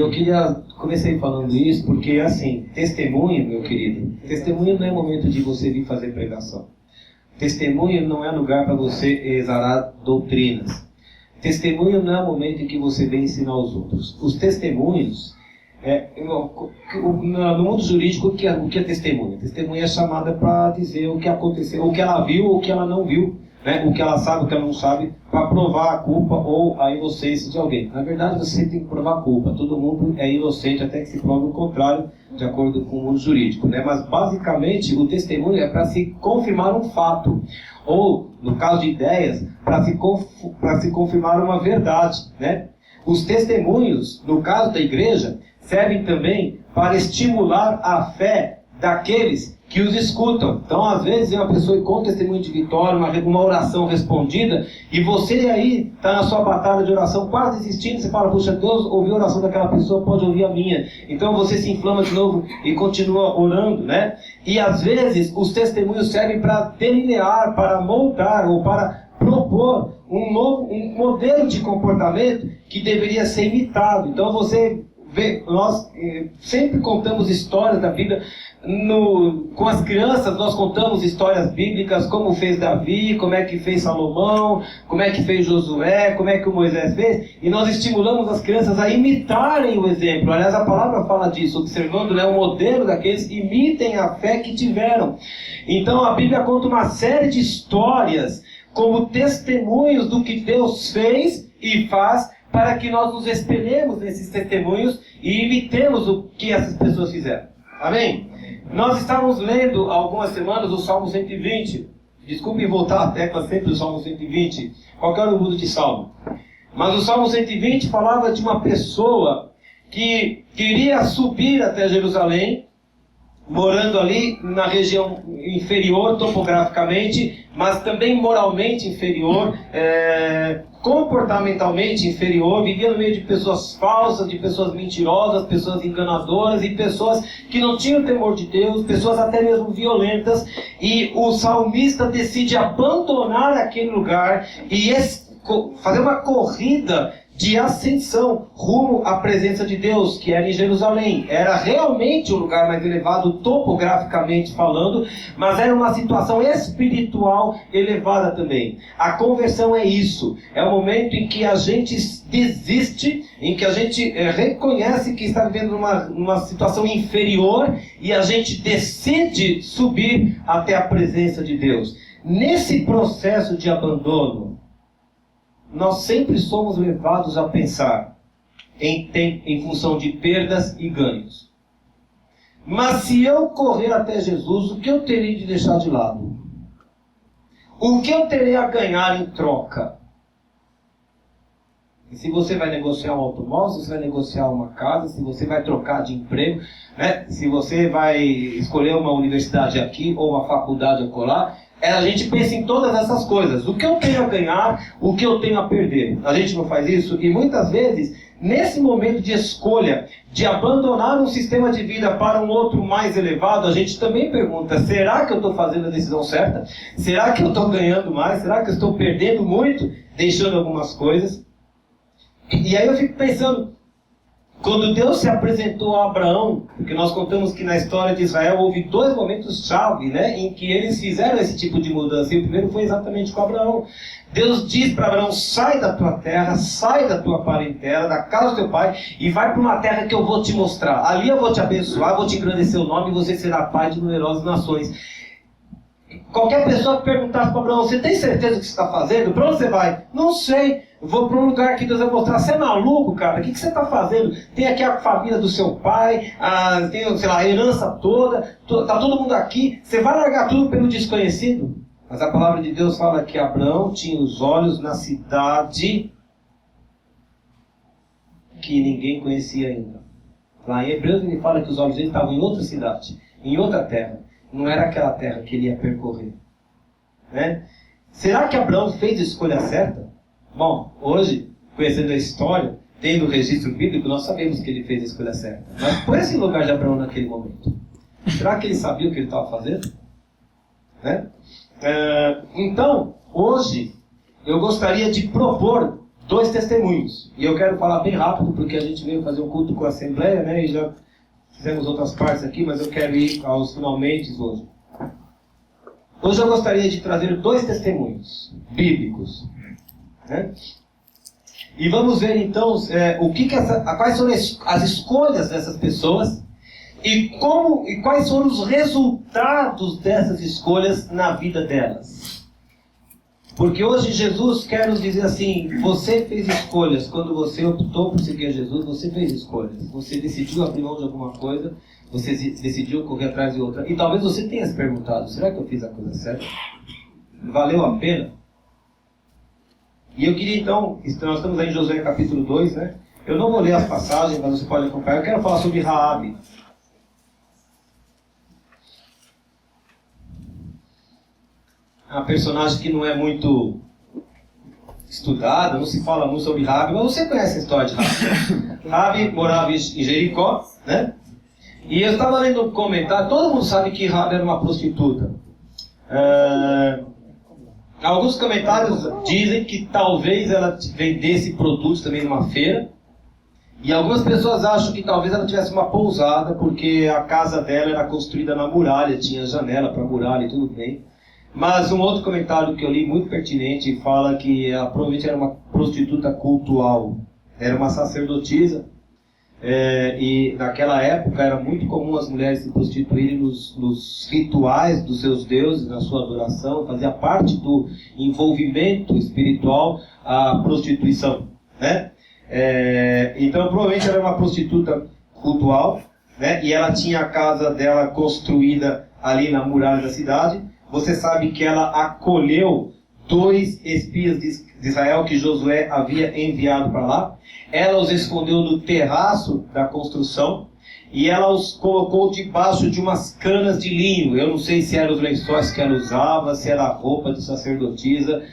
eu comecei falando isso porque, assim, testemunho, meu querido, testemunho não é momento de você vir fazer pregação. Testemunho não é lugar para você exalar doutrinas. Testemunho não é momento em que você vem ensinar os outros. Os testemunhos, no mundo jurídico, o que é testemunha? Testemunha é chamada para dizer o que aconteceu, o que ela viu ou o que ela não viu, né? O que ela sabe, o que ela não sabe, para provar a culpa ou a inocência de alguém. Na verdade, você tem que provar a culpa. Todo mundo é inocente até que se prove o contrário, de acordo com o mundo jurídico, né? Mas, basicamente, o testemunho é para se confirmar um fato. Ou, no caso de ideias, para se confirmar uma verdade, né? Os testemunhos, no caso da igreja, servem também para estimular a fé daqueles que os escutam. Então, às vezes, uma pessoa conta testemunho de vitória, uma oração respondida, e você aí está na sua batalha de oração quase desistindo, você fala, puxa, Deus ouviu a oração daquela pessoa, pode ouvir a minha. Então você se inflama de novo e continua orando, né? E às vezes os testemunhos servem para delinear, para moldar ou para propor um modelo de comportamento que deveria ser imitado. Então você vê, nós sempre contamos histórias da Bíblia. Com as crianças nós contamos histórias bíblicas, como fez Davi, como é que fez Salomão, como é que fez Josué, como é que o Moisés fez, e nós estimulamos as crianças a imitarem o exemplo. Aliás, a palavra fala disso, observando, né, o modelo daqueles que imitem a fé que tiveram. Então a Bíblia conta uma série de histórias como testemunhos do que Deus fez e faz, para que nós nos espelhemos nesses testemunhos e imitemos o que essas pessoas fizeram. Amém? Nós estávamos lendo há algumas semanas o Salmo 120. Desculpe voltar a tecla sempre do Salmo 120. Qualquer mundo de Salmo. Mas o Salmo 120 falava de uma pessoa que queria subir até Jerusalém, morando ali na região inferior topograficamente, mas também moralmente inferior, comportamentalmente inferior, vivia no meio de pessoas falsas, de pessoas mentirosas, pessoas enganadoras e pessoas que não tinham temor de Deus, pessoas até mesmo violentas. E o salmista decide abandonar aquele lugar e fazer uma corrida de ascensão rumo à presença de Deus, que era em Jerusalém. Era realmente o lugar mais elevado, topograficamente falando, mas era uma situação espiritual elevada também. A conversão é isso. É o momento em que a gente desiste, em que a gente reconhece que está vivendo numa situação inferior e a gente decide subir até a presença de Deus. Nesse processo de abandono, nós sempre somos levados a pensar em função de perdas e ganhos. Mas se eu correr até Jesus, o que eu terei de deixar de lado? O que eu terei a ganhar em troca? E se você vai negociar um automóvel, se você vai negociar uma casa, se você vai trocar de emprego, né? Se você vai escolher uma universidade aqui ou uma faculdade acolá, a gente pensa em todas essas coisas. O que eu tenho a ganhar, o que eu tenho a perder. A gente não faz isso? E muitas vezes, nesse momento de escolha, de abandonar um sistema de vida para um outro mais elevado, a gente também pergunta, será que eu estou fazendo a decisão certa? Será que eu estou ganhando mais? Será que eu estou perdendo muito, deixando algumas coisas? E aí eu fico pensando, quando Deus se apresentou a Abraão, porque nós contamos que na história de Israel houve dois momentos-chave, né, em que eles fizeram esse tipo de mudança. E o primeiro foi exatamente com Abraão. Deus diz para Abraão, sai da tua terra, sai da tua parentela, da casa do teu pai, e vai para uma terra que eu vou te mostrar. Ali eu vou te abençoar, vou te engrandecer o nome, e você será pai de numerosas nações. Qualquer pessoa que perguntasse para Abraão, você tem certeza do que você está fazendo? Para onde você vai? Não sei. Vou para um lugar que Deus vai mostrar. Você é maluco, cara? O que você está fazendo? Tem aqui a família do seu pai, tem, sei lá, a herança toda, está todo mundo aqui. Você vai largar tudo pelo desconhecido? Mas a palavra de Deus fala que Abraão tinha os olhos na cidade que ninguém conhecia ainda. Lá em Hebreus ele fala que os olhos dele estavam em outra cidade, em outra terra. Não era aquela terra que ele ia percorrer, né? Será que Abraão fez a escolha certa? Bom, hoje, conhecendo a história, tendo o registro bíblico, nós sabemos que ele fez a escolha certa. Mas põe-se no lugar de Abraão naquele momento. Será que ele sabia o que ele estava fazendo? Né? Então, hoje, eu gostaria de propor 2 testemunhos. E eu quero falar bem rápido, porque a gente veio fazer um culto com a Assembleia, né? E já fizemos outras partes aqui, mas eu quero ir aos finalmente hoje. Hoje eu gostaria de trazer 2 testemunhos bíblicos, né? E vamos ver então quais são as escolhas dessas pessoas e quais foram os resultados dessas escolhas na vida delas. Porque hoje Jesus quer nos dizer assim: você fez escolhas. Quando você optou por seguir Jesus, você fez escolhas. Você decidiu abrir mão de alguma coisa, você decidiu correr atrás de outra. E talvez você tenha se perguntado: será que eu fiz a coisa certa? Valeu a pena? E eu queria então, nós estamos aí em Josué capítulo 2, né? Eu não vou ler as passagens, mas você pode acompanhar. Eu quero falar sobre Raabe. É uma personagem que não é muito estudada, não se fala muito sobre Raabe, mas você conhece a história de Raabe. Raabe morava em Jericó, né? E eu estava lendo um comentário, todo mundo sabe que Raabe era uma prostituta. Alguns comentários dizem que talvez ela vendesse produtos também numa feira. E algumas pessoas acham que talvez ela tivesse uma pousada, porque a casa dela era construída na muralha, tinha janela para muralha e tudo bem. Mas um outro comentário que eu li muito pertinente fala que ela provavelmente era uma prostituta cultual. Era uma sacerdotisa. E naquela época era muito comum as mulheres se prostituírem nos rituais dos seus deuses, na sua adoração. Fazia parte do envolvimento espiritual a prostituição, né? Então provavelmente era uma prostituta cultual, né? E ela tinha a casa dela construída ali na muralha da cidade. Você sabe que ela acolheu 2 espias de Israel que Josué havia enviado para lá. Ela os escondeu no terraço da construção e ela os colocou debaixo de umas canas de linho. Eu não sei se eram os lençóis que ela usava, se era a roupa de sacerdotisa,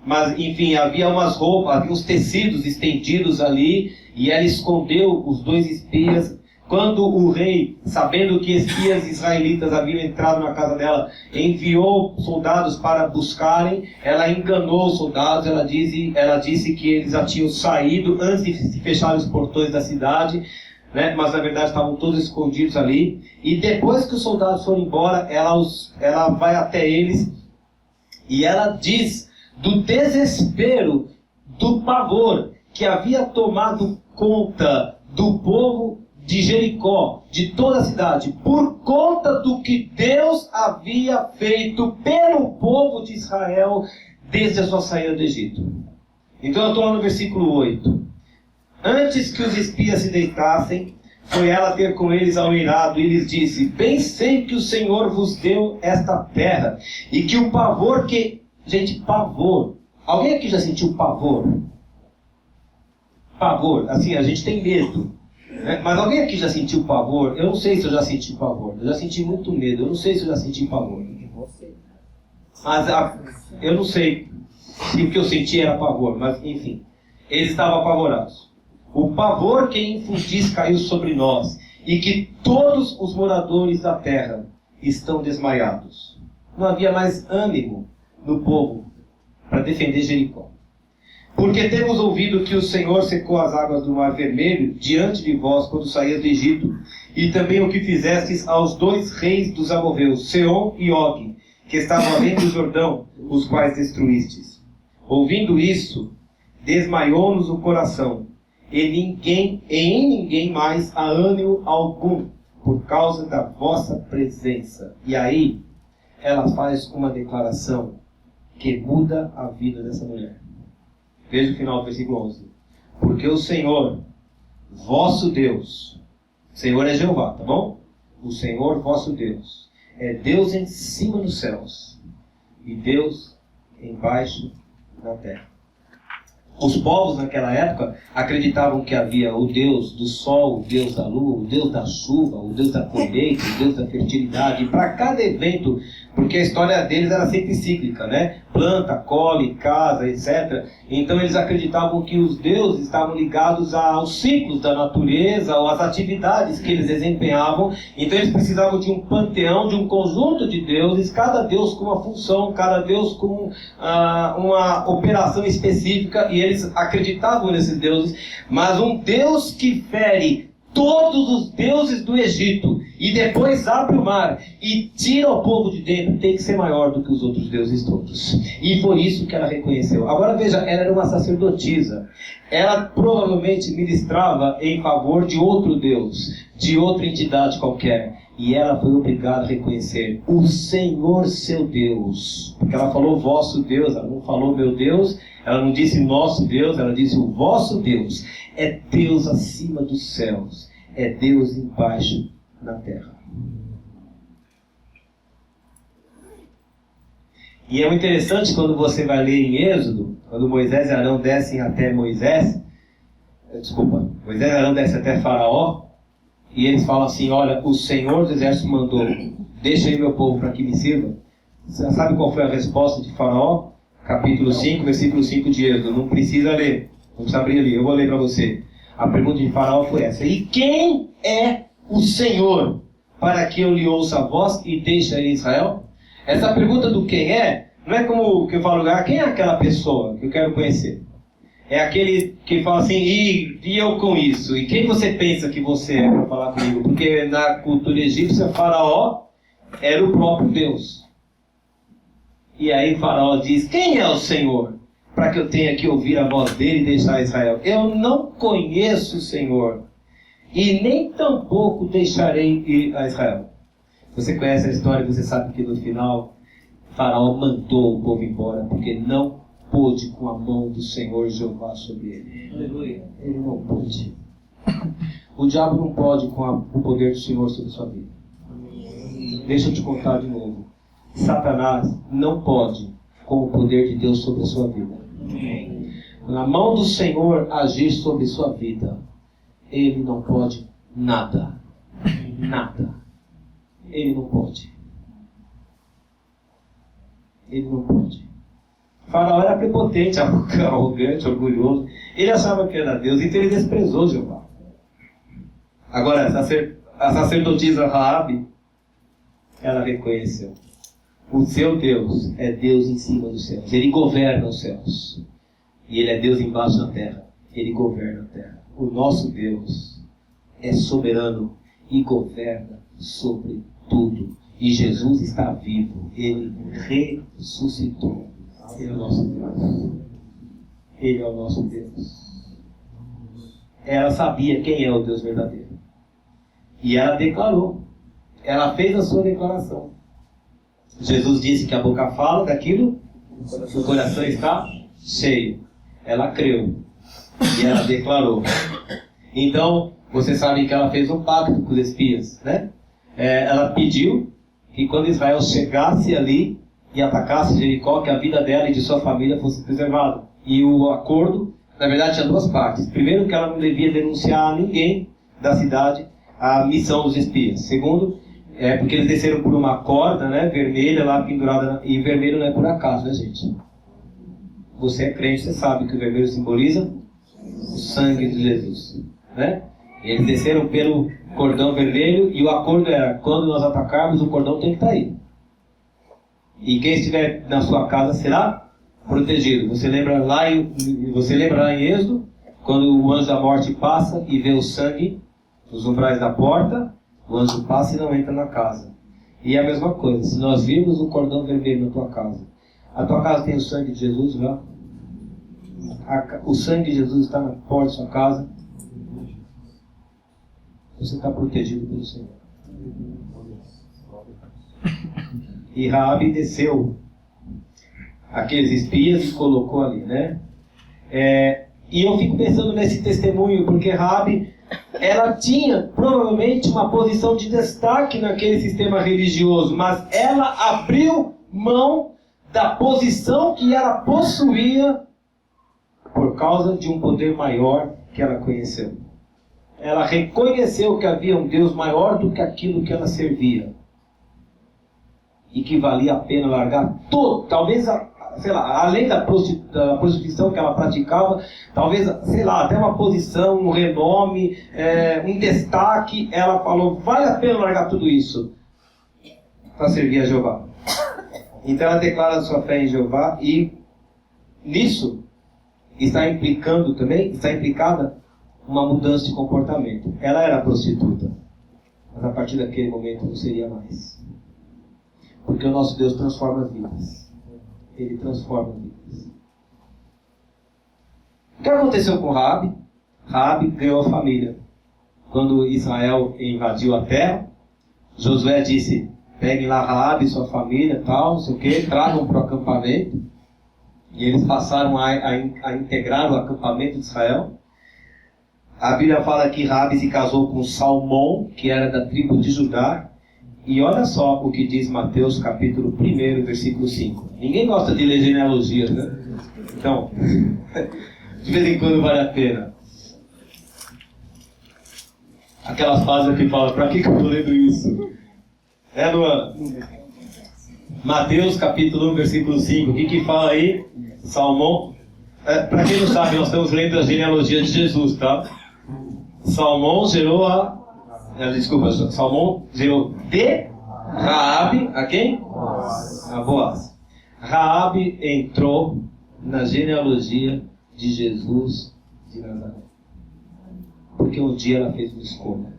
mas enfim, havia umas roupas, havia uns tecidos estendidos ali e ela escondeu os 2 espias. Quando o rei, sabendo que espias israelitas haviam entrado na casa dela, enviou soldados para buscarem, ela enganou os soldados. Ela disse que eles já tinham saído antes de se fecharem os portões da cidade, né? Mas na verdade estavam todos escondidos ali. E depois que os soldados foram embora, ela vai até eles e ela diz do desespero, do pavor que havia tomado conta do povo de Jericó, de toda a cidade, por conta do que Deus havia feito pelo povo de Israel desde a sua saída do Egito. Então eu estou lá no versículo 8. Antes que os espias se deitassem, foi ela ter com eles ao eirado e lhes disse: bem sei que o Senhor vos deu esta terra, e que o pavor que... Gente, pavor. Alguém aqui já sentiu pavor? Pavor, assim, a gente tem medo. Mas alguém aqui já sentiu pavor? Eu não sei se eu já senti pavor. Eu já senti muito medo. Eu não sei se eu já senti pavor. Mas eu não sei se o que eu senti era pavor. Mas enfim, eles estavam apavorados. O pavor que infundis caiu sobre nós, e que todos os moradores da terra estão desmaiados. Não havia mais ânimo no povo para defender Jericó. Porque temos ouvido que o Senhor secou as águas do Mar Vermelho diante de vós quando saías do Egito, e também o que fizestes aos 2 reis dos amorreus, Seom e Og, que estavam além do Jordão, os quais destruístes. Ouvindo isso, desmaiou-nos o coração, e em ninguém mais há ânimo algum, por causa da vossa presença. E aí, ela faz uma declaração que muda a vida dessa mulher. Veja o final do versículo 11. Porque o Senhor, vosso Deus, Senhor é Jeová, tá bom? O Senhor, vosso Deus, é Deus em cima nos céus e Deus embaixo na terra. Os povos naquela época acreditavam que havia o Deus do sol, o Deus da lua, o Deus da chuva, o Deus da colheita, o Deus da fertilidade. E para cada evento, porque a história deles era sempre cíclica, né? Planta, colhe, casa, etc. Então eles acreditavam que os deuses estavam ligados aos ciclos da natureza, ou às atividades que eles desempenhavam. Então eles precisavam de um panteão, de um conjunto de deuses, cada deus com uma função, cada deus com uma operação específica, e eles acreditavam nesses deuses, mas um Deus que fere todos os deuses do Egito e depois abre o mar e tira o povo de dentro, tem que ser maior do que os outros deuses todos. E foi isso que ela reconheceu. Agora veja, ela era uma sacerdotisa. Ela provavelmente ministrava em favor de outro Deus, de outra entidade qualquer. E ela foi obrigada a reconhecer o Senhor seu Deus. Porque ela falou vosso Deus, ela não falou meu Deus, ela não disse nosso Deus, ela disse o vosso Deus. É Deus acima dos céus, é Deus embaixo na terra. E é muito interessante quando você vai ler em Êxodo, quando Moisés e Arão descem até Moisés e Arão descem até Faraó, e eles falam assim, olha, o Senhor dos Exércitos mandou, deixa aí meu povo para que me sirva. Você sabe qual foi a resposta de Faraó? Capítulo 5, versículo 5 de Êxodo, não precisa ler. Vamos abrir ali, eu vou ler para você. A pergunta de Faraó foi essa: e quem é o Senhor para que eu lhe ouça a voz e deixe aí Israel? Essa pergunta do quem é, não é como que eu falo, quem é aquela pessoa que eu quero conhecer? É aquele que fala assim, e eu com isso? E quem você pensa que você é para falar comigo? Porque na cultura egípcia, Faraó era o próprio Deus. E aí Faraó diz, quem é o Senhor? Para que eu tenha que ouvir a voz dele e deixar Israel. Eu não conheço o Senhor, e nem tampouco deixarei ir a Israel. Você conhece a história, você sabe que no final, Faraó mandou o povo embora, porque não pôde com a mão do Senhor Jeová sobre ele. Aleluia. Ele não pôde. O diabo não pode com o poder do Senhor sobre sua vida. Deixa eu te contar de novo. Satanás não pode com o poder de Deus sobre a sua vida. Na mão do Senhor agir sobre sua vida, ele não pode nada. Nada. Ele não pode. Ele não pode. Faraó era prepotente, arrogante, orgulhoso. Ele achava que era Deus, então ele desprezou Jeová. Agora, a sacerdotisa Raabe, ela reconheceu. O seu Deus é Deus em cima dos céus. Ele governa os céus. E Ele é Deus embaixo da terra. Ele governa a terra. O nosso Deus é soberano e governa sobre tudo. E Jesus está vivo. Ele ressuscitou. Ele é o nosso Deus. Ele é o nosso Deus. Ela sabia quem é o Deus verdadeiro. E ela declarou. Ela fez a sua declaração. Jesus disse que a boca fala daquilo que o coração está cheio. Ela creu. E ela declarou. Então, você sabe que ela fez um pacto com os espias, né? Ela pediu que quando Israel chegasse ali e atacasse Jericó, que a vida dela e de sua família fosse preservada. E o acordo, na verdade, tinha duas partes. Primeiro, que ela não devia denunciar a ninguém da cidade a missão dos espias. Segundo, porque eles desceram por uma corda, né, vermelha lá pendurada, e vermelho não é por acaso, né, gente? Você é crente, você sabe que o vermelho simboliza o sangue de Jesus, né? Eles desceram pelo cordão vermelho e o acordo era, quando nós atacarmos, o cordão tem que estar aí. E quem estiver na sua casa será protegido. Você lembra lá em Êxodo, quando o anjo da morte passa e vê o sangue nos umbrais da porta, o anjo passa e não entra na casa. E é a mesma coisa, se nós virmos o cordão vermelho na tua casa, a tua casa tem o sangue de Jesus lá? O sangue de Jesus está na porta da sua casa? Você está protegido pelo Senhor. E Raabe desceu aqueles espias e colocou ali, né? E eu fico pensando nesse testemunho, porque Raabe, ela tinha provavelmente uma posição de destaque naquele sistema religioso, mas ela abriu mão da posição que ela possuía por causa de um poder maior que ela conheceu. Ela reconheceu que havia um Deus maior do que aquilo que ela servia. E que valia a pena largar tudo, talvez, sei lá, além da prostituição que ela praticava, talvez, sei lá, até uma posição, um renome, um destaque, ela falou, vale a pena largar tudo isso para servir a Jeová. Então ela declara sua fé em Jeová e nisso está implicada uma mudança de comportamento. Ela era prostituta, mas a partir daquele momento não seria mais. Porque o nosso Deus transforma vidas. Ele transforma vidas. O que aconteceu com Raabe? Raabe ganhou a família. Quando Israel invadiu a terra, Josué disse: peguem lá Raabe e sua família, tal, não sei o que, tragam para o acampamento. E eles passaram a integrar o acampamento de Israel. A Bíblia fala que Raabe se casou com Salmão, que era da tribo de Judá. E olha só o que diz Mateus capítulo 1, versículo 5. Ninguém gosta de ler genealogias, né? Então, de vez em quando vale a pena. Aquelas frases que falam: para que eu estou lendo isso? Luan? Mateus capítulo 1, versículo 5. O que fala aí? Salmão. Para quem não sabe, nós estamos lendo a genealogia de Jesus, tá? Salmão gerou Salmão gerou de Raabe a quem? A Boaz. Raabe entrou na genealogia de Jesus de Nazaré. Porque um dia ela fez uma escolha.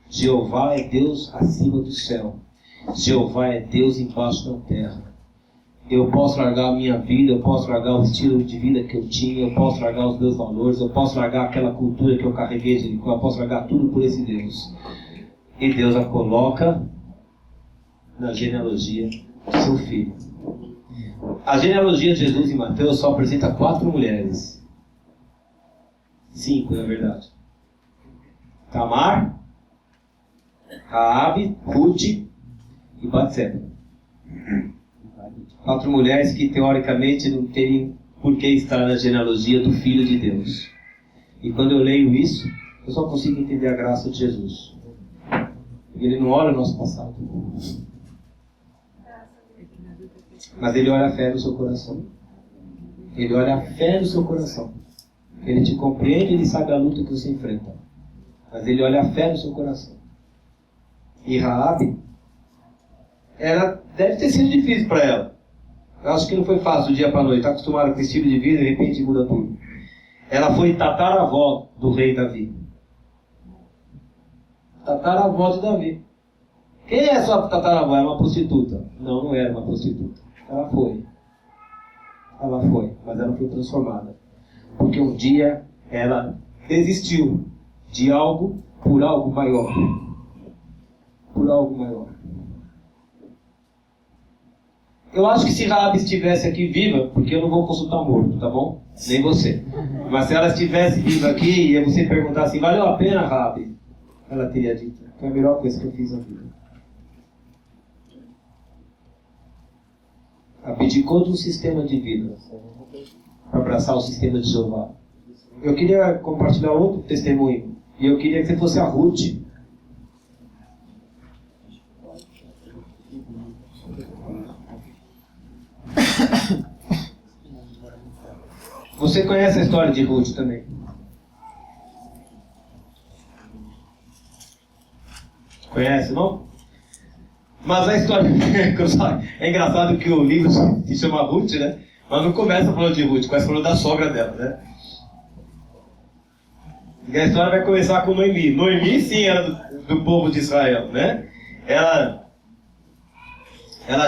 Jeová é Deus acima do céu. Jeová é Deus embaixo da terra. Eu posso largar a minha vida, eu posso largar o estilo de vida que eu tinha, eu posso largar os meus valores, eu posso largar aquela cultura que eu carreguei de Jericó, eu posso largar tudo por esse Deus. E Deus a coloca na genealogia do seu filho. A genealogia de Jesus em Mateus só apresenta 4 mulheres. 5, na verdade. Tamar, Raabe, Ruth e Batseba. 4 mulheres que teoricamente não teriam por que estar na genealogia do Filho de Deus. E quando eu leio isso, eu só consigo entender a graça de Jesus. Ele não olha o nosso passado, mas Ele olha a fé no seu coração. Ele olha a fé no seu coração. Ele te compreende, Ele sabe a luta que você enfrenta. Mas Ele olha a fé no seu coração. E Raabe, ela deve ter sido difícil para ela. Eu acho que não foi fácil do dia para a noite. Está acostumada com esse estilo de vida e de repente muda tudo. Ela foi tataravó do rei Davi. Tataravó de Davi. Quem é sua tataravó? É uma prostituta? Não, não era uma prostituta. Ela foi. Mas ela foi transformada. Porque um dia ela desistiu de algo por algo maior. Por algo maior. Eu acho que se Raabe estivesse aqui viva, porque eu não vou consultar morto, tá bom? Nem você. Mas se ela estivesse viva aqui e você perguntar assim: valeu a pena, Raabe? Ela teria dito: foi a melhor coisa que eu fiz na vida. Abdicou de um sistema de vida para abraçar o sistema de Jeová. Eu queria compartilhar outro testemunho. E eu queria que você fosse a Ruth. Você conhece a história de Ruth também? Conhece, não? Mas a história... É engraçado que o livro se chama Ruth, né? Mas não começa falando de Ruth, começa falando da sogra dela, né? E a história vai começar com Noemi. Noemi, sim, era do povo de Israel, né? Ela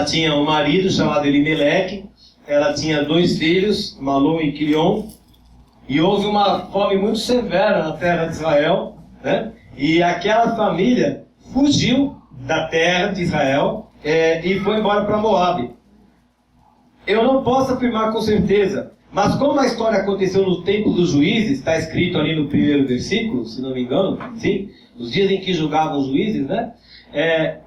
tinha um marido chamado Elimeleque. Ela tinha 2 filhos, Malom e Quilion, e houve uma fome muito severa na terra de Israel, né? E aquela família fugiu da terra de Israel e foi embora para Moabe. Eu não posso afirmar com certeza, mas como a história aconteceu no tempo dos juízes, está escrito ali no 1º versículo, se não me engano, sim, os dias em que julgavam os juízes, né?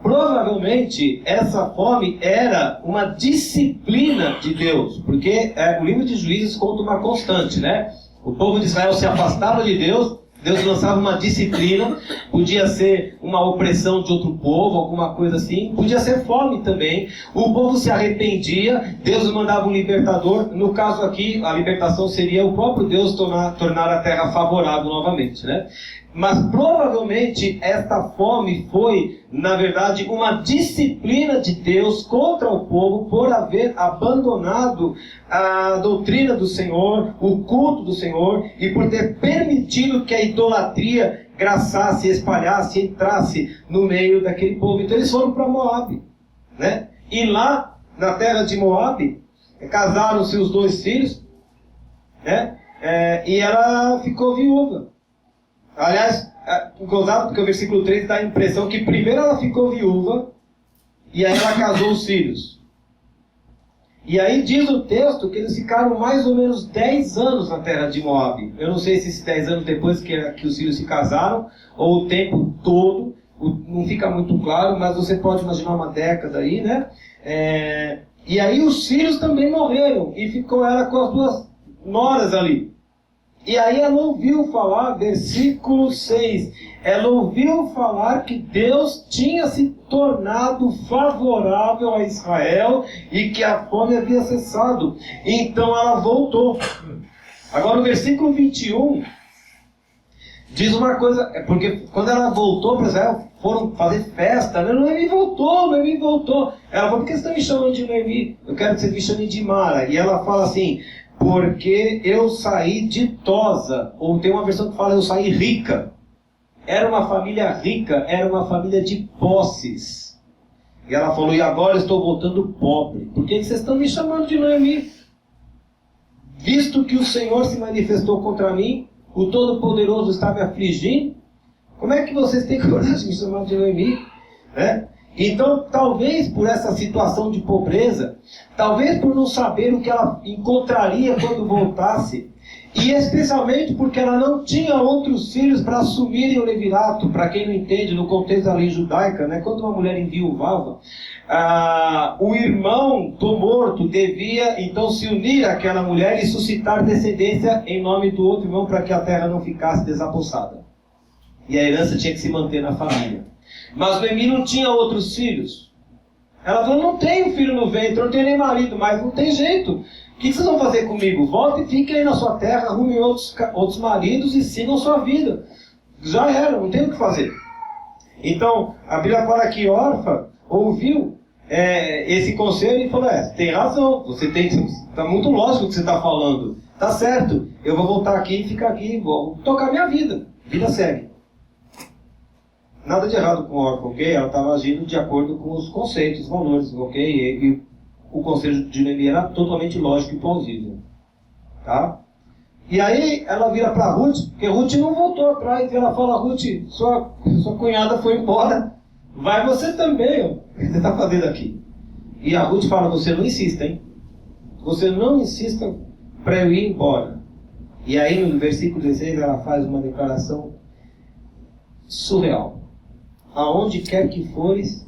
Provavelmente essa fome era uma disciplina de Deus, porque o livro de Juízes conta uma constante, né? O povo de Israel se afastava de Deus, Deus lançava uma disciplina, podia ser uma opressão de outro povo, alguma coisa assim, podia ser fome também. O povo se arrependia, Deus mandava um libertador. No caso aqui, a libertação seria o próprio Deus tornar a terra favorável novamente, né? Mas provavelmente esta fome foi, na verdade, uma disciplina de Deus contra o povo por haver abandonado a doutrina do Senhor, o culto do Senhor, e por ter permitido que a idolatria graçasse, espalhasse, entrasse no meio daquele povo. Então eles foram para Moabe, né? E lá, na terra de Moabe, casaram-se os 2 filhos, né? E ela ficou viúva. Aliás, gozado porque o versículo 3 dá a impressão que primeiro ela ficou viúva e aí ela casou os filhos. E aí diz o texto que eles ficaram mais ou menos 10 anos na terra de Moabe. Eu não sei se esses 10 anos depois que os filhos se casaram, ou o tempo todo, não fica muito claro, mas você pode imaginar uma década aí, né? E aí os filhos também morreram, e ficou ela com as 2 noras ali. E aí ela ouviu falar, versículo 6, ela ouviu falar que Deus tinha se tornado favorável a Israel e que a fome havia cessado. Então ela voltou. Agora o versículo 21 diz uma coisa, porque quando ela voltou para Israel, foram fazer festa, né? Noemi voltou. Ela falou, por que você está me chamando de Noemi? Eu quero que você me chame de Mara. E ela fala assim, porque eu saí ditosa, ou tem uma versão que fala eu saí rica. Era uma família rica, era uma família de posses. E ela falou, e agora eu estou voltando pobre. Por que vocês estão me chamando de Noemi? Visto que o Senhor se manifestou contra mim, o Todo-Poderoso está me afligindo, como é que vocês têm coragem de me chamar de Noemi? Então, talvez por essa situação de pobreza, talvez por não saber o que ela encontraria quando voltasse, e especialmente porque ela não tinha outros filhos para assumirem o levirato. Para quem não entende, no contexto da lei judaica, né, quando uma mulher enviuvava, o irmão do morto devia então se unir àquela mulher e suscitar descendência em nome do outro irmão para que a terra não ficasse desapossada. E a herança tinha que se manter na família. Mas Noemi não tinha outros filhos. Ela falou, não tenho filho no ventre, não tenho nem marido, mas não tem jeito. O que vocês vão fazer comigo? Voltem e fiquem aí na sua terra, arrumem outros maridos e sigam sua vida. Já era, não tem o que fazer. Então, a Bíblia fala que Orfa ouviu esse conselho e falou, tem razão, está muito lógico o que você está falando. Tá certo, eu vou voltar aqui e ficar aqui, vou tocar minha vida. Vida segue. Nada de errado com Orfa, ok? Ela estava agindo de acordo com os conceitos, os valores, ok? E o conselho de Noemi era totalmente lógico e plausível. Tá? E aí ela vira para Ruth, porque Ruth não voltou atrás, e ela fala, Ruth, sua cunhada foi embora, vai você também, ó. O que você está fazendo aqui? E a Ruth fala, você não insista, hein? Você não insista para eu ir embora. E aí no versículo 16 ela faz uma declaração surreal. Aonde quer que fores,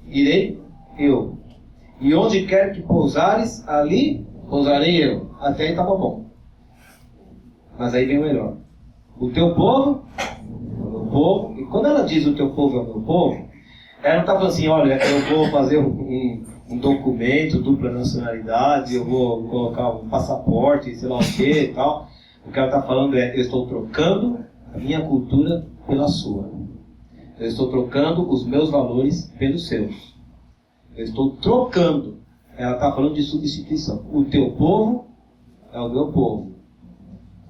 irei eu. E onde quer que pousares, ali pousarei eu. Até aí estava bom. Mas aí vem o melhor. O teu povo é o meu povo. E quando ela diz o teu povo é o meu povo, ela não está falando assim, olha, eu vou fazer um documento, dupla nacionalidade, eu vou colocar um passaporte, sei lá o que e tal. O que ela está falando eu estou trocando a minha cultura pela sua. Eu estou trocando os meus valores pelos seus. Eu estou trocando. Ela está falando de substituição. O teu povo é o meu povo.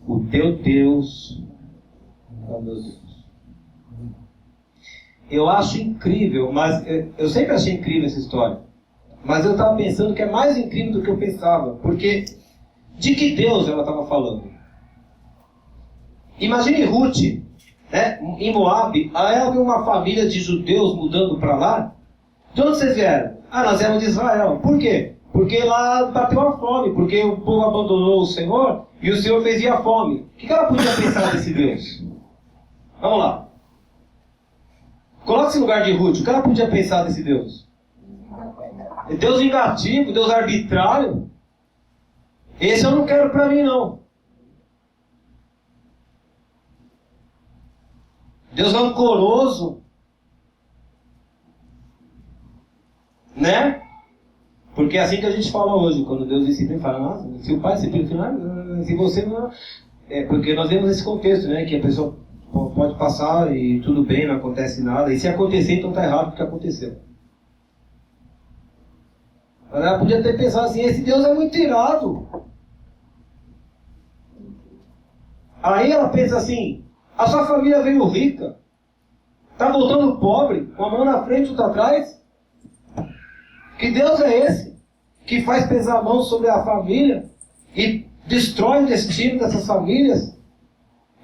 O teu Deus é o meu Deus. Eu acho incrível, mas eu sempre achei incrível essa história. Mas eu estava pensando que é mais incrível do que eu pensava. Porque de que Deus ela estava falando? Imagine Ruth, né, em Moabe, ela viu uma família de judeus mudando para lá. De onde vocês vieram? Nós viemos de Israel. Por quê? Porque lá bateu a fome, porque o povo abandonou o Senhor e o Senhor fez vir a fome. O que ela podia pensar desse Deus? Vamos lá. Coloque-se no lugar de Ruth. O que ela podia pensar desse Deus? Deus vingativo, Deus arbitrário. Esse eu não quero para mim, não. Deus rancoroso, né? Porque é assim que a gente fala hoje, quando Deus disciplina, fala, nossa, se o pai disciplina, se você não... porque nós vemos esse contexto, né? Que a pessoa pode passar e tudo bem, não acontece nada. E se acontecer, então está errado porque aconteceu. Ela podia ter pensado assim, esse Deus é muito irado. Aí ela pensa assim, a sua família veio rica, está voltando pobre, com a mão na frente e outra atrás. Que Deus é esse? Que faz pesar a mão sobre a família e destrói o destino dessas famílias?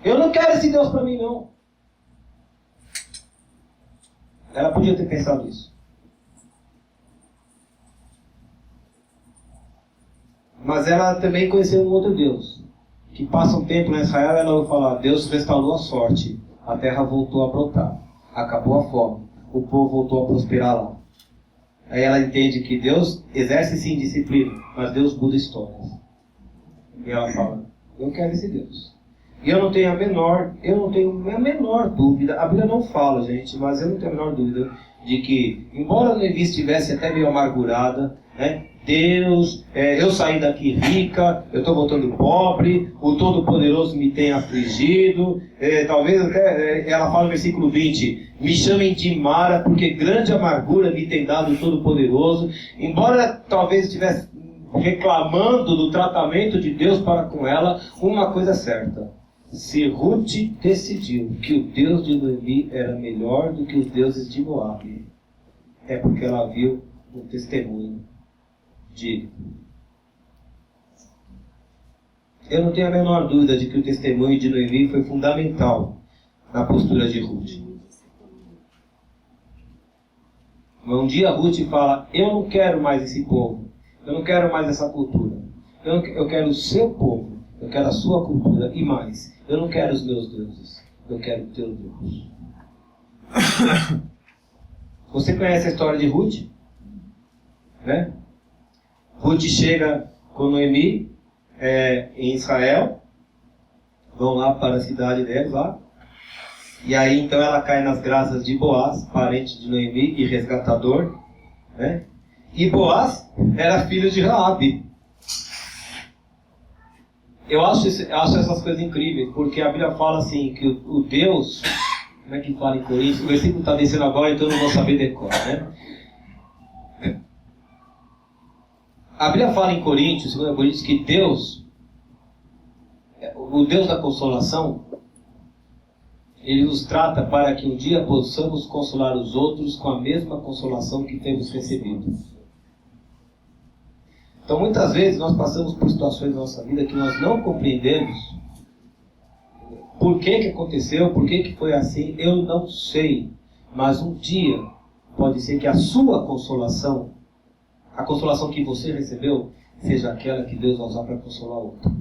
Eu não quero esse Deus para mim, não. Ela podia ter pensado isso. Mas ela também conheceu um outro Deus. Que passa um tempo em Israel, ela vai falar, Deus restaurou a sorte, a terra voltou a brotar, acabou a fome, o povo voltou a prosperar lá. Aí ela entende que Deus exerce sim disciplina, mas Deus muda histórias. E ela fala, eu quero esse Deus. E eu não tenho a menor dúvida, a Bíblia não fala, gente, mas eu não tenho a menor dúvida de que, embora Levi estivesse até meio amargurada, né, Deus, eu saí daqui rica, eu estou voltando pobre, o Todo-Poderoso me tem afligido, talvez até, ela fala no versículo 20, me chamem de Mara, porque grande amargura me tem dado o Todo-Poderoso, embora talvez estivesse reclamando do tratamento de Deus para com ela, uma coisa é certa, se Ruth decidiu que o Deus de Noemi era melhor do que os deuses de Moabe, é porque ela viu um testemunho digno. Eu não tenho a menor dúvida de que o testemunho de Noemi foi fundamental na postura de Ruth. Um dia Ruth fala, eu não quero mais esse povo, eu não quero mais essa cultura, eu quero o seu povo, eu quero a sua cultura e mais, eu não quero os meus deuses, eu quero o teu Deus. Você conhece a história de Ruth? Né? Ruth chega com Noemi em Israel, vão lá para a cidade deles lá, e aí então ela cai nas graças de Boaz, parente de Noemi e resgatador, né? E Boaz era filho de Raabe. Eu acho essas coisas incríveis, porque a Bíblia fala assim, que o Deus, como é que fala em Coríntios? O versículo está descendo agora, então eu não vou saber decor, né? A Bíblia fala em Coríntios, 2 Coríntios, que Deus, o Deus da consolação, Ele nos trata para que um dia possamos consolar os outros com a mesma consolação que temos recebido. Então muitas vezes nós passamos por situações na nossa vida que nós não compreendemos por que aconteceu, por que foi assim, eu não sei. Mas um dia pode ser que a sua consolação, a consolação que você recebeu, seja aquela que Deus vai usar para consolar outro.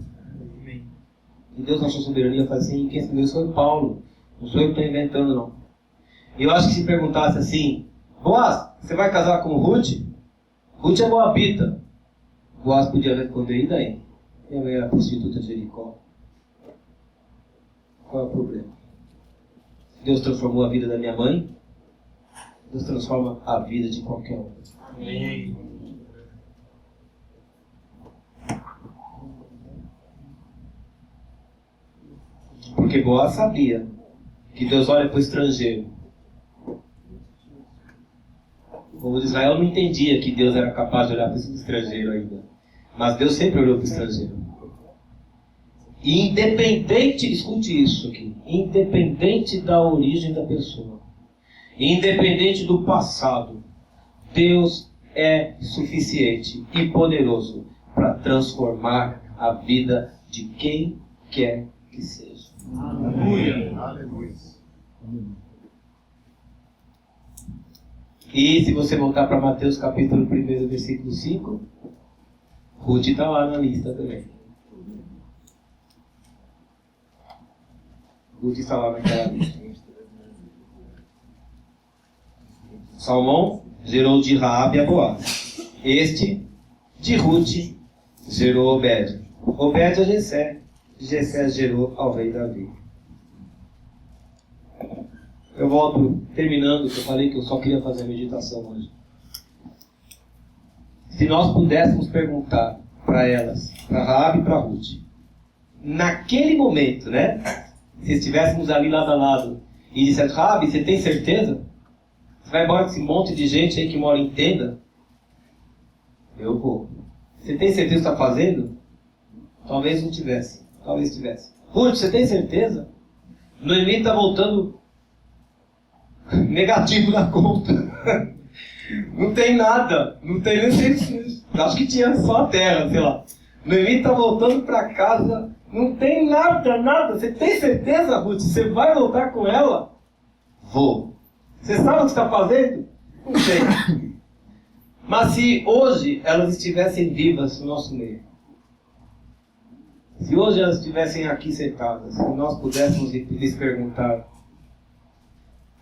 E Deus, na sua soberania, faz assim, quem escreveu isso foi Paulo. Não sou eu que estou inventando, não. E eu acho que se perguntasse assim, Boaz, você vai casar com Ruth? Ruth é moabita. Boaz podia responder, e daí? Minha mãe era prostituta de Jericó. Qual é o problema? Deus transformou a vida da minha mãe, Deus transforma a vida de qualquer um. Amém. Porque Boaz sabia que Deus olha para o estrangeiro. O povo de Israel não entendia que Deus era capaz de olhar para esse estrangeiro ainda. Mas Deus sempre olhou para o estrangeiro. E independente, escute isso aqui, independente da origem da pessoa, independente do passado, Deus é suficiente e poderoso para transformar a vida de quem quer que seja. Aleluia. Aleluia. E se você voltar para Mateus capítulo 1, versículo 5, Ruth está lá na lista também. Ruth está lá naquela lista. Salmão gerou de Raabe a Boaz. Este, de Ruth, gerou Obed. Obed a Jessé. Jessé gerou ao rei Davi. Eu volto terminando, que eu falei que eu só queria fazer a meditação hoje. Se nós pudéssemos perguntar para elas, para Raabe e para Ruth, naquele momento, né? se estivéssemos ali lado a lado e dissesse, Rabi, você tem certeza? Você vai embora com esse monte de gente aí que mora em tenda? Eu vou. Você tem certeza que está fazendo? Talvez não tivesse. Talvez tivesse. Ruth, você tem certeza? Noemi está voltando negativo na conta. Não tem nada. Não tem nem... Acho que tinha só a terra, sei lá. Noemi está voltando para casa. Não tem nada, nada. Você tem certeza, Ruth? Você vai voltar com ela? Vou. Você sabe o que está fazendo? Não sei. Mas se hoje elas estivessem vivas no nosso meio, se hoje elas estivessem aqui sentadas, se nós pudéssemos lhes perguntar,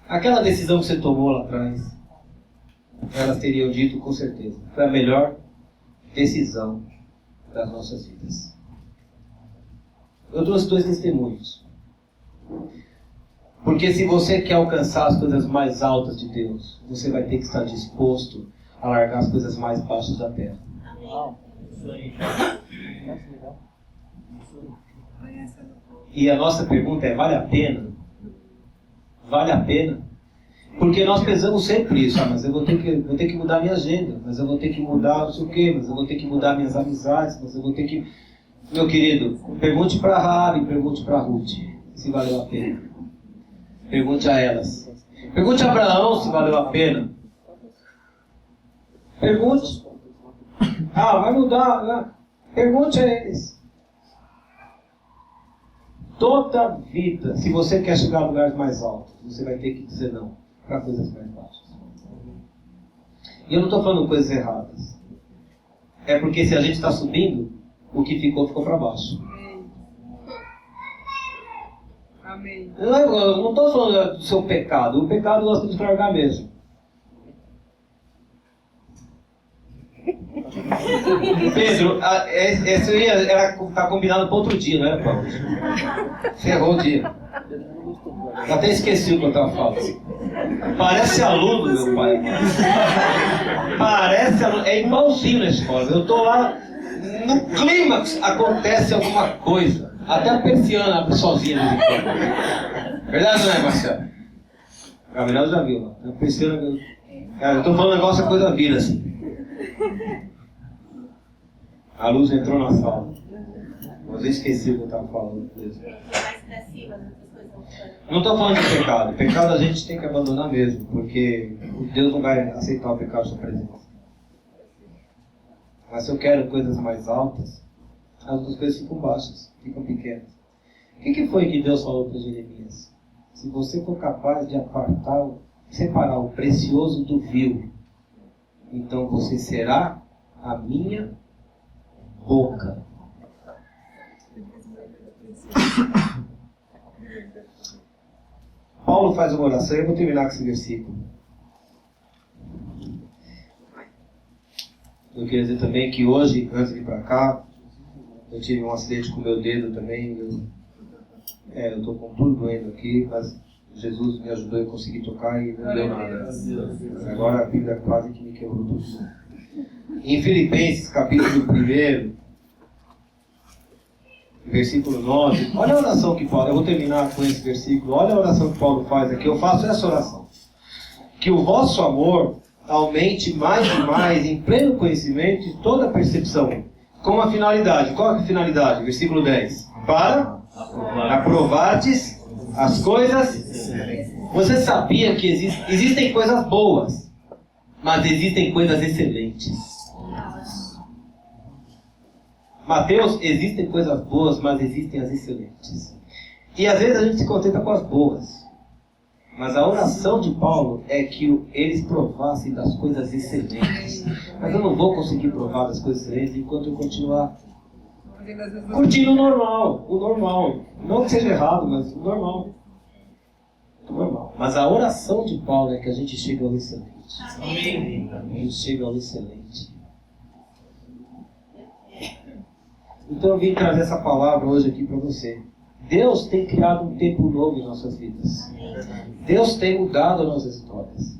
aquela decisão que você tomou lá atrás, elas teriam dito com certeza, foi a melhor decisão das nossas vidas. Eu trouxe 2 testemunhos. Porque se você quer alcançar as coisas mais altas de Deus, você vai ter que estar disposto a largar as coisas mais baixas da terra. E a nossa pergunta é, vale a pena? Vale a pena? Porque nós pensamos sempre isso, mas eu vou ter que mudar minha agenda, mas eu vou ter que mudar não sei o quê, mas eu vou ter que mudar minhas amizades, mas eu vou ter que... Meu querido, pergunte para Rabi, pergunte para Ruth, se valeu a pena. Pergunte a elas. Pergunte a Abraão se valeu a pena. Pergunte. Vai mudar, né? Pergunte a eles. Toda vida, se você quer chegar a lugares mais altos, você vai ter que dizer não para coisas mais baixas. E eu não estou falando coisas erradas. É porque se a gente está subindo, o que ficou para baixo. Amém. Eu não estou falando do seu pecado. O pecado nós temos que largar mesmo. Pedro, esse aí tá combinado para outro dia, não era, Paulo? Você errou o dia. Eu até esqueci o que eu estava falando. Parece aluno, meu pai. Parece aluno. É igualzinho na escola. Eu estou lá, no clímax acontece alguma coisa. Até a persiana abre sozinha. Verdade, não é, Marcelo? Gabriel já viu. A persiana... Cara, eu estou falando um negócio, a coisa vira assim. A luz entrou na sala. Mas eu esqueci o que eu estava falando. Não estou falando de pecado. Pecado a gente tem que abandonar mesmo. Porque Deus não vai aceitar o pecado da sua presença. Mas se eu quero coisas mais altas, as outras coisas ficam baixas, ficam pequenas. O que foi que Deus falou para Jeremias? Se você for capaz de separar o precioso do vil, então você será a minha boca. Paulo faz uma oração, eu vou terminar com esse versículo. Eu queria dizer também que hoje, antes de ir para cá, eu tive um acidente com o meu dedo também. Eu estou com tudo doendo aqui, mas Jesus me ajudou a conseguir tocar e não deu nada. Agora a Bíblia quase que me quebrou tudo. Em Filipenses, capítulo 1, versículo 9, olha a oração que Paulo... Eu vou terminar com esse versículo. Olha a oração que Paulo faz aqui. Eu faço essa oração. Que o vosso amor aumente mais e mais em pleno conhecimento e toda percepção. Com a finalidade. Qual é a finalidade? Versículo 10. Para aprovardes as coisas. Você sabia que existem coisas boas, mas existem coisas excelentes. Mateus, existem coisas boas, mas existem as excelentes. E às vezes a gente se contenta com as boas. Mas a oração de Paulo é que eles provassem das coisas excelentes. Mas eu não vou conseguir provar das coisas excelentes enquanto eu continuar curtindo o normal. Não que seja errado, mas o normal. Mas a oração de Paulo é que a gente chegue ao excelente. Amém. A gente chega ao excelente. Então eu vim trazer essa palavra hoje aqui para você. Deus tem criado um tempo novo em nossas vidas. Deus tem mudado as nossas histórias.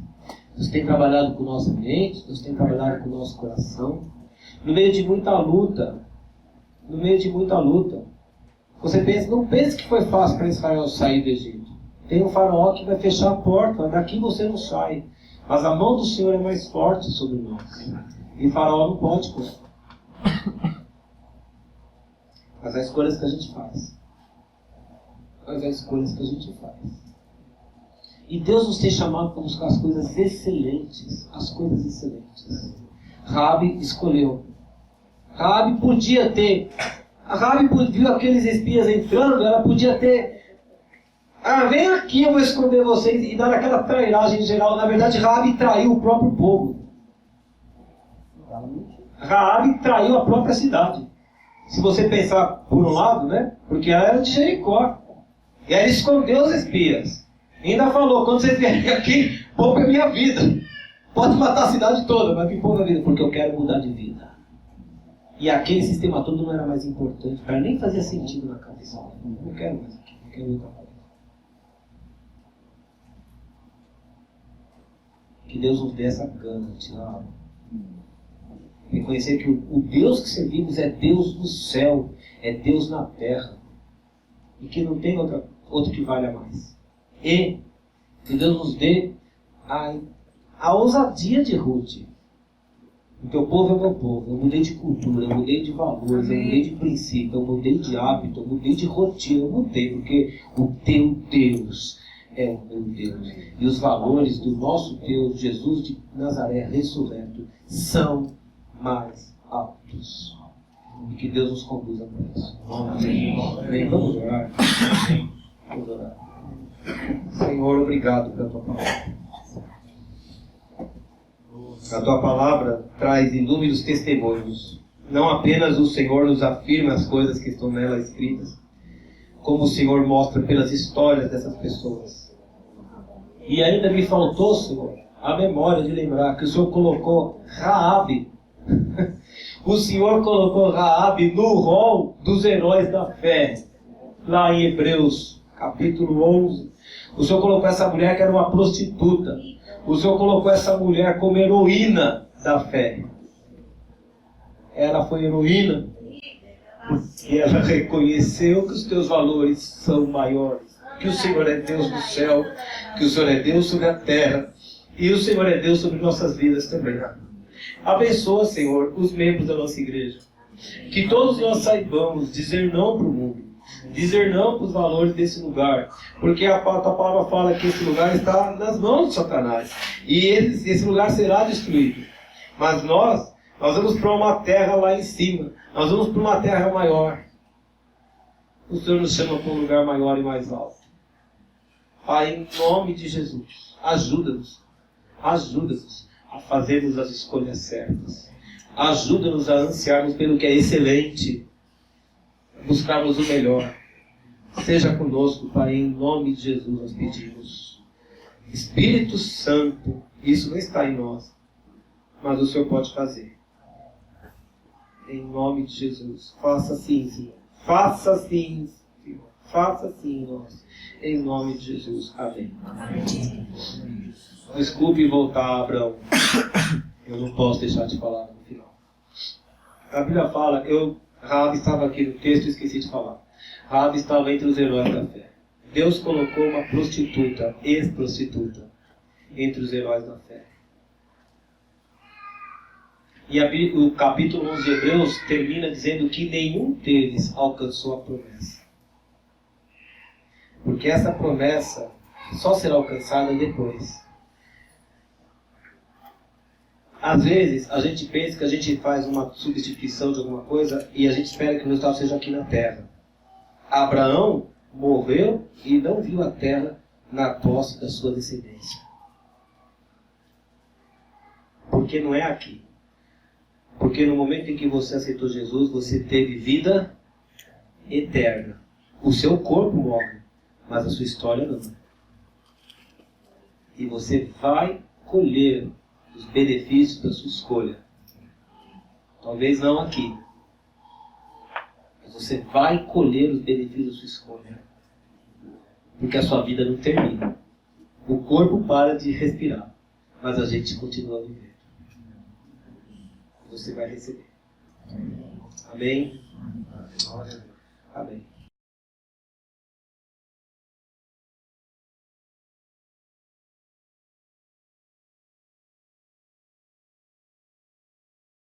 Deus tem trabalhado com o nosso mente, Deus tem trabalhado com o nosso coração. No meio de muita luta, Não pense que foi fácil para Israel sair do Egito. Tem um faraó que vai fechar a porta, daqui você não sai. Mas a mão do Senhor é mais forte sobre nós. E faraó não pode com ela. Mas há escolhas que a gente faz. E Deus nos tem chamado para buscar as coisas excelentes. Raabe escolheu. Raabe podia ter. A Raabe viu aqueles espias entrando, ela podia ter. Vem aqui, eu vou esconder vocês, e dar aquela trairagem geral. Na verdade, Raabe traiu o próprio povo. Raabe traiu a própria cidade. Se você pensar por um lado, né? Porque ela era de Jericó. E aí ele escondeu os espias. E ainda falou, quando vocês vierem aqui, poupa a minha vida. Pode matar a cidade toda, mas me poupa a vida, porque eu quero mudar de vida. E aquele sistema todo não era mais importante, para nem fazia sentido na cabeça. Não quero mais aqui, não quero outra coisa. Que Deus nos dê essa gana de tirar. Reconhecer que o Deus que servimos é Deus no céu, é Deus na terra. E que não tem outro que valha mais. E que Deus nos dê a ousadia de Ruth. O teu povo é o meu povo. Eu mudei de cultura, eu mudei de valores, eu mudei de princípio, eu mudei de hábito, eu mudei de rotina. Eu mudei porque o teu Deus é o meu Deus. E os valores do nosso Deus, Jesus de Nazaré ressurreto, são mais altos. E que Deus nos conduza para isso. Amém. Vamos orar. Vamos orar. Senhor, obrigado pela tua palavra. A tua palavra traz inúmeros testemunhos. Não apenas o Senhor nos afirma as coisas que estão nela escritas, como o Senhor mostra pelas histórias dessas pessoas. E ainda me faltou, Senhor, a memória de lembrar que o Senhor colocou Raabe. O Senhor colocou Raabe no rol dos heróis da fé. Lá em Hebreus, capítulo 11. O Senhor colocou essa mulher que era uma prostituta. O Senhor colocou essa mulher como heroína da fé. Ela foi heroína porque ela reconheceu que os teus valores são maiores. Que o Senhor é Deus no céu, que o Senhor é Deus sobre a terra e o Senhor é Deus sobre nossas vidas também. Abençoa, Senhor, os membros da nossa igreja. Que todos nós saibamos dizer não para o mundo. Dizer não para os valores desse lugar, porque a tua palavra fala que esse lugar está nas mãos de Satanás e esse lugar será destruído. Mas nós vamos para uma terra lá em cima, nós vamos para uma terra maior. O Senhor nos chama para um lugar maior e mais alto. Pai, em nome de Jesus, ajuda-nos a fazermos as escolhas certas, ajuda-nos a ansiarmos pelo que é excelente, buscarmos o melhor. Seja conosco, Pai, em nome de Jesus nós pedimos. Espírito Santo, isso não está em nós, mas o Senhor pode fazer. Em nome de Jesus, faça assim, Senhor. Faça assim, Senhor. Faça assim em nós. Em nome de Jesus. Amém. Desculpe voltar, Abraão. Eu não posso deixar de falar no final. A Bíblia fala, Raabe estava aqui no texto e esqueci de falar. Raabe estava entre os heróis da fé. Deus colocou uma prostituta, ex-prostituta, entre os heróis da fé. E o capítulo 11 de Hebreus termina dizendo que nenhum deles alcançou a promessa. Porque essa promessa só será alcançada depois. Às vezes, a gente pensa que a gente faz uma substituição de alguma coisa e a gente espera que o resultado seja aqui na terra. Abraão morreu e não viu a terra na posse da sua descendência. Porque não é aqui. Porque no momento em que você aceitou Jesus, você teve vida eterna. O seu corpo morre, mas a sua história não. E você vai colher os benefícios da sua escolha. Talvez não aqui. Mas você vai colher os benefícios da sua escolha. Porque a sua vida não termina. O corpo para de respirar, mas a gente continua a viver. Você vai receber. Amém? Amém.